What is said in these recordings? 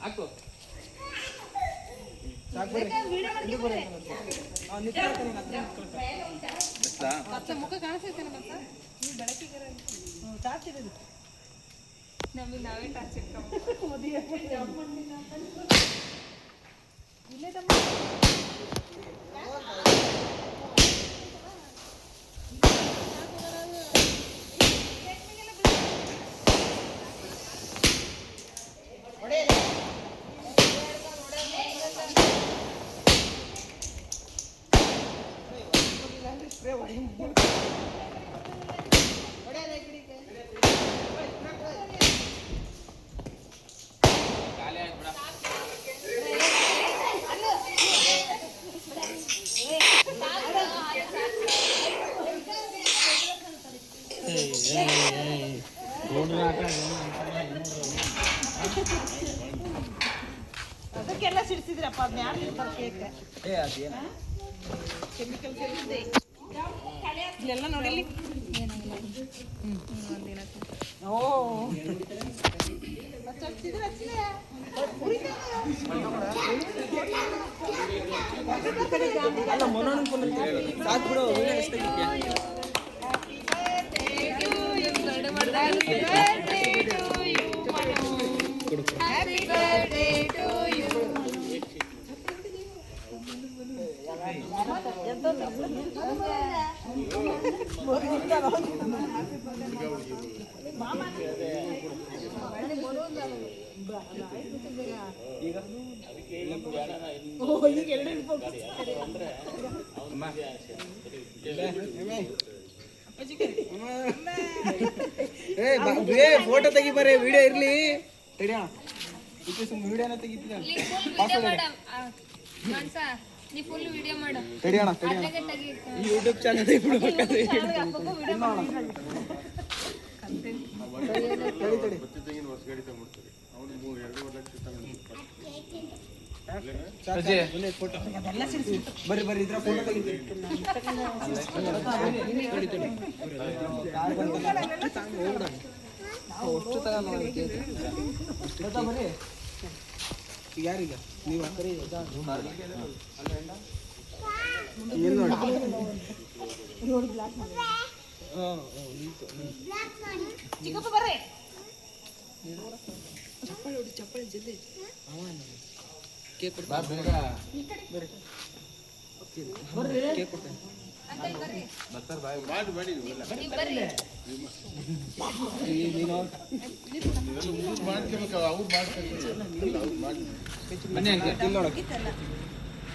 ಹಾಕು ಮುಖ ಕಾಣಿಸ್ತೈತೆ ನಮಗೆ ನಾವೇ ಟಾರ್ಚ್ ಇಲ್ಲೇ ಅದಕ್ಕೆಲ್ಲ ಸಿಡಿಸಿದ್ರಪ್ಪ ಅದನ್ನ ಯಾರು ಇರ್ತಾರೆ ಕೇಕ್ ಕೆಮಿಕಲ್ ಸೇರಿಸಿದೆ ಇಲ್ಲೆಲ್ಲ ನೋಡಿಲಿ ಓ ಅಲ್ಲ ಮೊನೋನ್ ಸಾಕು ಬಿಡು Happy birthday to you. Photo ತೆಗಿ ಬರ್ರಿ ವಿಡಿಯೋ ಇರ್ಲಿ ತಡಿಯೋಣ ವಿಡಿಯೋನ ತೆಗಿತಿದ್ದ ನೀ ಫುಲ್ ವಿಡಿಯೋ ಮಾಡು ತಡಿಯೋಣ ಈ ಯೂಟ್ಯೂಬ್ ಚಾನಲ್ ಬರ್ರಿ ಬರ್ರಿ ಇದ್ರ ಫೋಟೋ ತೆಗಿತೀವಿ ಅಷ್ಟು ತಗೊಂಡ್ರಿ ಯಾರೀಗ ನೀವು ಚಿಕ್ಕಪ್ಪ ಬರ್ರಿ ಚಪ್ಪಾಳೆ ಹೊಡಿ ಚಪ್ಪಾಳೆ ಜಲ್ದಿ ಕೇಕ್ ಕೊಡ್ತಾ ಬರ್ರಿ ಕೇಕ್ ಕೊಡ್ತೇನೆ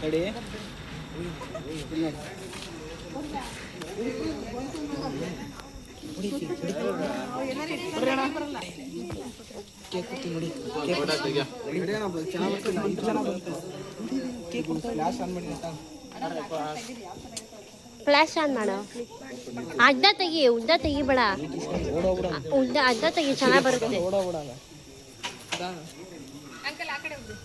ತಡಿ ಕೇಕ್ ಕೊಡ್ತೀನಿ ನೋಡಿ ಕೇಕ್ ಫ್ಲಾಶ್ ಆನ್ ಮಾಡಿ ಫ್ಲಾಶ್ ಆನ್ ಮಾಡು ಅಡ್ಡ ತೆಗಿ ಉದ್ದ ತೆಗಿಬೇಡ ಉದ್ದ ಅಡ್ಡ ತೆಗಿ ಚೆನ್ನಾಗಿ ಬರುತ್ತೆ ಅಂಕಲ್ ಆ ಕಡೆ ಹೋಗಿ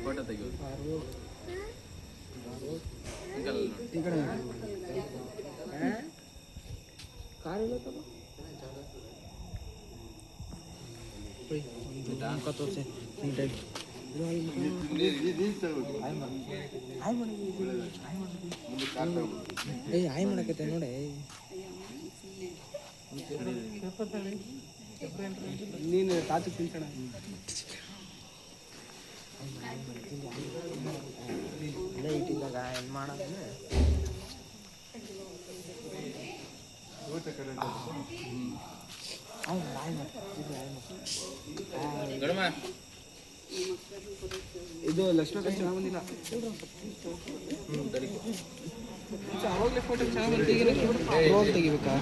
ಫೋಟೋ ತೆಗಿಯೋದು ತೋರಿಸಿ ಆಯ್ ಮಾಡಕತ್ತೆ ನೋಡಿ ನೀನು ತಾತು ತಿನ್ಸೋಣ ಇಟ್ಟಿದ್ದಾಗ ಏನು ಮಾಡೋದು ಇದು ಲಕ್ಷ್ಮೀ ಚೆನ್ನಾಗಿ ಬಂದಿಲ್ಲ ಅವಾಗಲೇ ಫೋಟೋ ಚೆನ್ನಾಗಿ ತೆಗಿಬೇಕಾ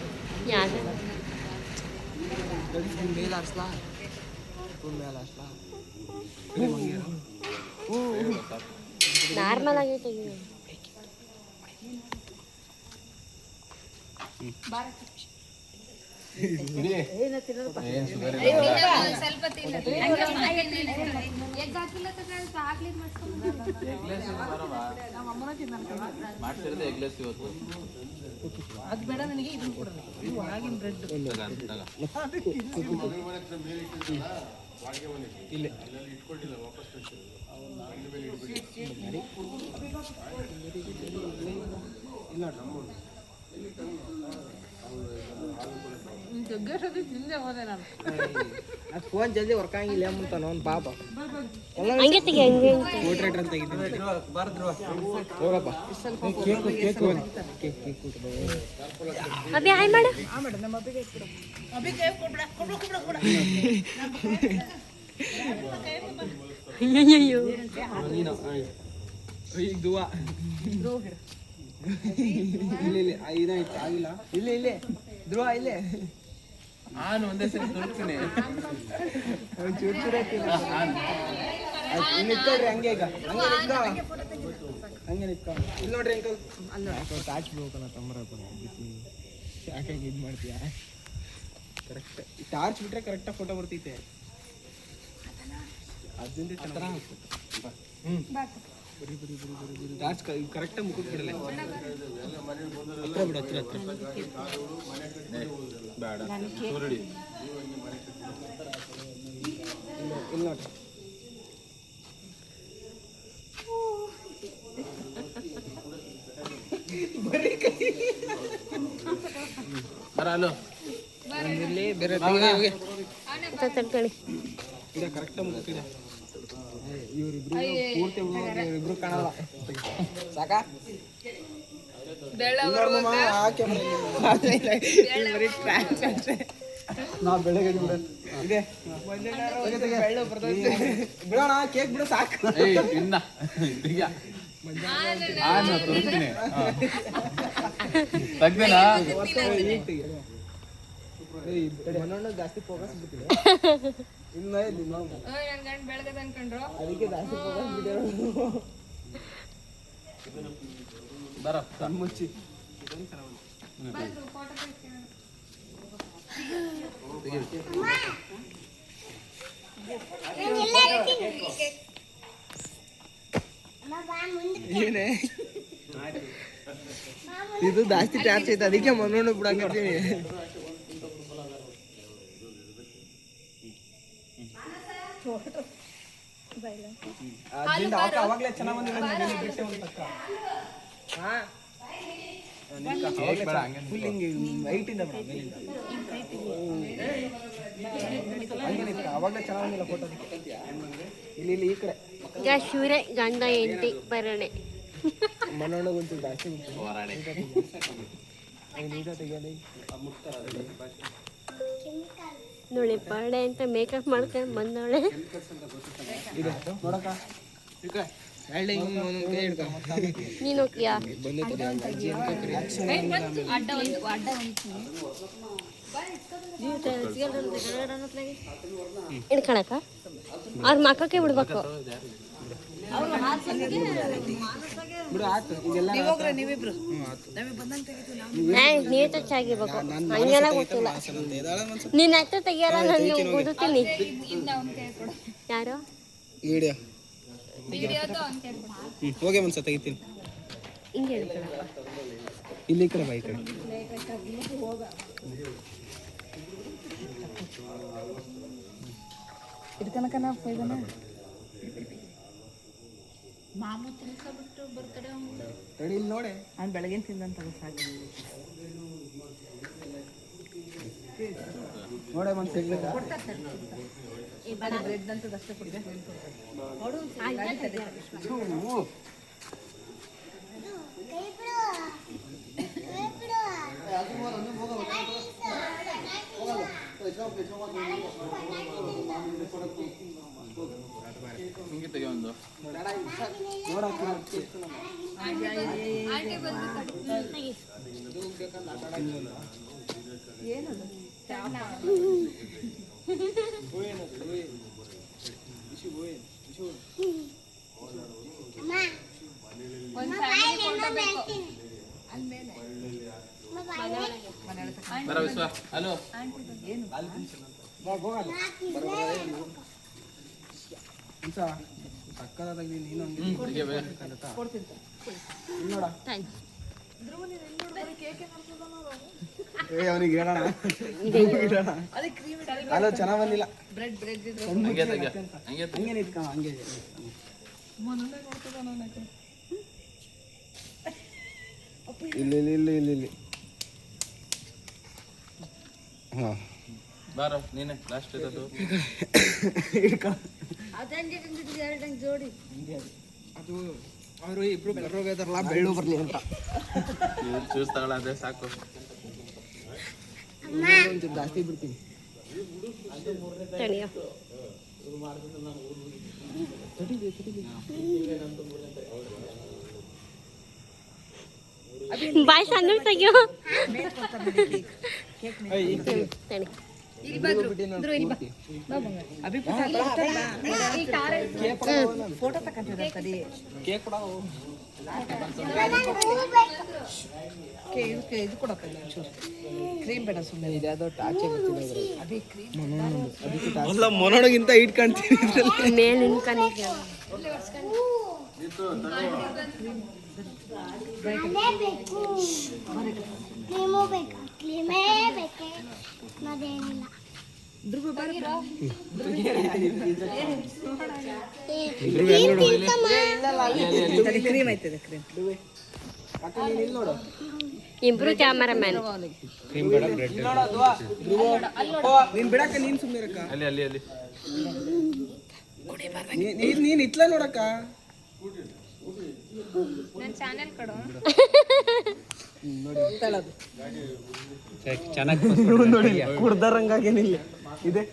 ಮೇಲೆ ಹಾಕ್ಸ್ಲಾ ಮೇಲೆ ಹಾಕ್ಸ್ಲಾ ನಾರ್ಮಲ್ ಆಗಿ ತೆಗಿ ಸ್ವಲ್ಪ ತಿನ್ನೋದು ಎಗ್ ಹಾಕಿಲ್ಲ ಹಾಕ್ಲಿದ್ ಮಾಡ್ಸಿರೋದು ಎಗ್ಲೆಸ್ ಇವತ್ತು. ಅದು ಬೇಡ ನನಗೆ ಇದು ಕೊಡೋಣ. ಇದು ಒಳಗಿನ ಬ್ರೆಡ್ ಇಲ್ಲೇ ಜಗ್ಗಷ್ಟೊತ್ತಿಗೆ ತಿಂದೆ ಹೋದೆ ನಾನು. ಅದು ಫೋನ್ ಜಲ್ದಿ ವರ್ಕ್ ಆಗಿಲ್ಲ ಅಂತಾನ ಅವ್ನು ಪಾಪ ಹಂಗೆ ತೆಗಿ ಹಂಗೆ ಮೋಟ್ರೇಟರ್ ಅಂತ ತೆಗಿತೀನಿ ಹೋಗಪ್ಪ ಕೇಕ್ ಅಭಿ ಹಾಯ್ ಮಾಡು ಮೇಡಮ್ ನಮ್ಮ ಅಬ್ಬಿಗೆ ಕೊಡು. ಅಬ್ಬಿಗೆ ಕೊಡ್ಬೇಡ ಕೊಡ್ಬೇಡ ಕೊಡ್ಬೇಡ ಕೊಡ. ಅಯ್ಯಯ್ಯೋ ನೀನು ಈಗ ದುವಾ ಇಲ್ಲ ಇದಾಯ್ತು ಆಗಿಲ್ಲ ಇಲ್ಲೇ ಧ್ರುವ ಇಲ್ಲೇ ನಾನು ಒಂದೇ ಸರಿ ತುರುಕ್ತೀನಿ. ಚೂರು ಚೂರು ನಿಂತ್ಕೊಳ್ರಿ ಹಂಗೆ ಈಗ ಹಂಗೆ ನಿಂತ್ಕೊ ಇಲ್ಲಿ ನೋಡ್ರಿ ಅಂಕಲ್ ಅಲ್ಲ ಟಾರ್ಚ್ ಬಿಡ್ಬೇಕಲ್ಲ ತಮ್ಮರ ಯಾಕೆ ಇದು ಮಾಡ್ತೀಯ ಕರೆಕ್ಟ್ ಟಾರ್ಚ್ ಬಿಟ್ರೆ ಕರೆಕ್ಟಾಗಿ ಫೋಟೋ ಬರ್ತೈತೆ ಅದರಿಂದ ಟಾರ್ಚ್ ಕರೆಕ್ಟಾಗಿ ಮುಖಕ್ಕೆ ಬಿಡಲ್ಲ ಹತ್ರ ಬಿಡು ಹತ್ರ ಬೇಡ ಸುರುಳಿ. ಇಲ್ಲಿ ನೋಡ್ರಿ ಬರ ಅಲ್ಲೋ ಇಲ್ಲಿ ಬೇರೆ ತಡ್ಕೊಳ್ಳಿ ಈಗ ಕರೆಕ್ಟಾಗಿ ಮುಖಕ್ಕೆ ಇವರಿಬ್ರು ಪೂರ್ತಿ ಇವರಿಬ್ರು ಕಾಣಲ್ಲ ಸಾಕಾ ನಾ ಬೆಳಗ್ಗೆ ಇದೆ ಬಿಡೋಣ ಕೇಕ್ ಬಿಡು ಸಾಕು ಇನ್ನ ತುರುಕ್ತೀನಿ. ತೆಗ್ದೇನಾ? ಮನೋಣ್ಣ ಜಾಸ್ತಿ ಫೋಕಸ್ ಬಿಟ್ಟಿದೆ ಇನ್ನ ಬೆಳಗದ ಅನ್ಕೊಂಡ್ರು ಅದಕ್ಕೆ ಜಾಸ್ತಿ ಫೋಕಸ್ ಬಿಟ್ಟಿರೋ ಬರ ಮುಚ್ಚಿ ಏನೇ ಇದು ಜಾಸ್ತಿ ಚಾರ್ಜ್ ಐತೆ ಅದಕ್ಕೆ ಮನೋಣ್ಣ ಬಿಡಂಗಿರ್ತೀನಿ ಅವಾಗಲೇ ಚೆನ್ನಾಗಿ ಬಂದಿಲ್ಲ ಫುಲ್ ಹಿಂಗೆ ವೈಟ್ ಇಂದ ಅವಾಗಲೇ ಚೆನ್ನಾಗಿಲ್ಲ ಫೋಟೋ ಇಲ್ಲಿ ಇಲ್ಲಿ ಈ ಕಡೆ ಈಗ ಶಿವರೇ ಗಂಡ ಹೆಂಡತಿ ಬರೋಣೆ ಮನೋಣ್ಣಗಂತೂ ಜಾಸ್ತಿ ನೋಡಿ ಬರ್ಡೇ ಅಂತ ಮೇಕಪ್ ಮಾಡ್ಕೊಂಡು ಬಂದವಳೆ ಇದೆ ನೋಡಕ್ಕ ನೀನು ಹೋಗ್ತೀಯಾ ಇಡ್ಕೊಳಕ ಅವ್ರ ಮಕ್ಕಕ್ಕೆ ಬಿಡ್ಬೇಕು ಬಿಡು ಆಯ್ತು ಈಗೆಲ್ಲ ನೀವಿಬ್ರು ನೀರ್ ಟಚ್ ಆಗಿರ್ಬೇಕು ಹಂಗೆಲ್ಲ ಗೊತ್ತಿಲ್ಲ ನೀನ್ ಹತ್ರ ತೆಗಿಯಲ್ಲ ನಾನು ಓದುತ್ತೀನಿ ಯಾರು ವಿಡಿಯೋ ವಿಡಿಯೋದು ಅವ್ನ್ ಕೇಳ್ಬಿಡು. ಹೋಗಿ ಒಂದ್ಸ ತೆಗಿತೀನಿ ಹಿಂಗೆ ಹೇಳ್ಕೊಳಕ ಇಲ್ಲಿ ಈ ಕಡೆ ಬಾ ಈ ಕಡೆ ಇದಕ್ಕನಕ ನಾ ಫೈದನ ಮಾಮೂ ತಿನ್ಕೊಬಿಟ್ಟು ಬರ್ತಡೆ ರೆಡಿ ಇಲ್ಲಿ ನೋಡಿ ನಾನು ಬೆಳಗಿನ ತಿಂದಂತ ಸಾಕು ನೋಡೆ ಒಂದು ಸಿಗ್ಬೇಕಾ ಬ್ರೆಡ್ ಅಂತ ಅಷ್ಟೇ ಕೊಡ್ತೀನಿ ಹಿಂಗೆ ತೆಗಿ ಒಂದು. ಆಂಟಿ ಬಂದು ಒಂದು ಫ್ಯಾಮಿಲಿ ಫೋಟೋ ಬೇಕು. ಬರ ವಿಶ್ವ ಹಲೋ ಸಕ್ಕದಾಗಿ ನೀನು ಹುಡುಗಿ ಬೇಗ ನೋಡ ಥ್ಯಾಂಕ್ಸ್. ಅವನಿಗೆ ಹೇಳೋಣ ಅಲೋ ಚೆನ್ನಾಗ್ ಬಂದಿಲ್ಲ ಹಂಗೆ ತೆಗೆ ಹಂಗೆ ತೆಗೆ. ಹಂಗೆ ನಿಂತ್ಕೊ ಹಂಗೆ ಇಲ್ಲಿ ಇಲ್ಲಿ ಇಲ್ಲಿ ಇಲ್ಲಿ ಇಲ್ಲಿ ಹಾಂ ಬಾರೋ ನೀನೆ ಲಾಸ್ಟ್ ಇರೋದು ಹಿಡ್ಕೊ ಅದು ಅವರು ಇಬ್ರು ಬೆಳರೋಗಿದಾರಲ್ಲ ಬೆಳ್ಳು ಬರ್ಲಿ ಅಂತ ಜ್ಯೂಸ್ ತಗೊಳ ಅದೇ ಸಾಕು ಒಂಚೂರು ಜಾಸ್ತಿ ಬಿಡ್ತೀನಿ ತಣಿಯೋ. ಬಾಯ್ ಸಣ್ಣ ತೆಗಿಯೋ. ತಣಿ. ಫೋಟೋ ತಗೊಂಡಿದ್ದೀವಿ ಕೇಕ್ ಕೊಡ ಇದು ಕೊಡಪ್ಪ ಕ್ರೀಮ್ ಬೇಡ ಸುಮ್ಮನೆ ಇದ್ಯಾವುದೋ ಟಾಚೆ ಗೊತ್ತಿಲ್ಲ ಅದೇ ಕ್ರೀಮ್ ಅಲ್ಲ ಮೊನೋಡಗಿಂತ ಇಟ್ ಕಾಣ್ತೀನಿ ಮೇಲಿನ ಕನಿಗೆ ಕ್ಲೀಮು ಬೇಕಾ ಕ್ಲೀಮೇ ಬೇಕೆ ಮತ್ತೇನಿಲ್ಲ ಕ್ರೀಮ್ ಐತದೆ ಕ್ರೀಮ್ ನೋಡು ಇಬ್ರು ಕ್ಯಾಮರಾಮ್ಯಾನ್. ನೀನ್ ಬಿಡಕ್ಕ ನೀನ್ ಸುಮ್ಮನೆ ಇರಕ್ಕ ಅಲ್ಲಿ ಅಲ್ಲಿ ಅಲ್ಲಿ ನೀನ್ ಇತ್ಲ ನೋಡಕ್ಕ ನನ್ನ ಚಾನೆಲ್ ಕೊಡು. ನೋಡಿ ಕುಡ್ದಾರಂಗಾಗೇನಿಲ್ಲ ಇದೆ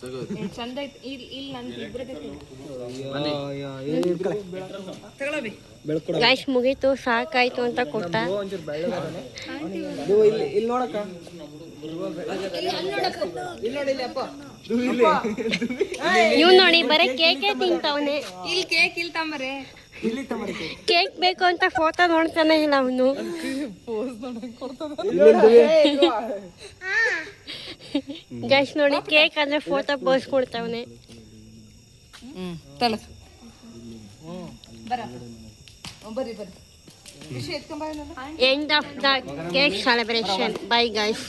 ತಗೋ ಚಂದ ಐತಿ. ಇಲ್ಲಿ ನನ್ ಇಬ್ರದೇ ತಗೊಳ್ಳಿ ಬೆಳ್ಕೊಡ ಗಾಯ್ಸ್ ಮುಗೀತು ಸಾಕಾಯ್ತು ಅಂತ ಕೊಟ್ಟ. ಒಂಚೂರು ಬೆಳ್ಳಗಾದನೆ ಇಲ್ಲಿ ನೋಡಕ್ಕ ಇಲ್ಲಿ ನೋಡಿ ಇಲ್ಲಿ ಅಪ್ಪ ಇವ್ ನೋಡಿ ಬರೀ ಕೇಕೆ ತಿಂತವನೆ. ಇಲ್ಲಿ ಕೇಕ್ ಇಲ್ಲ ತಂಬರೆ. ಇಲ್ಲಿ ತಮರಿಕೆ ಕೇಕ್ ಬೇಕು ಅಂತ ಫೋಟೋ ನೋಡ್ತಾನೆ ಇಲ್ಲ ಅವನು. ಗೈಸ್ ನೋಡಿ ಕೇಕ್ ಅಂದ್ರೆ ಫೋಟೋ ಪೋಸ್ ಕೊಡ್ತಾವನೆ. ತಲ ಬರ ಬರ್ರಿ ಬರ್ರಿ ಖುಷಿ ಎತ್ಕೊಂಬ End of the cake celebration. Bye guys.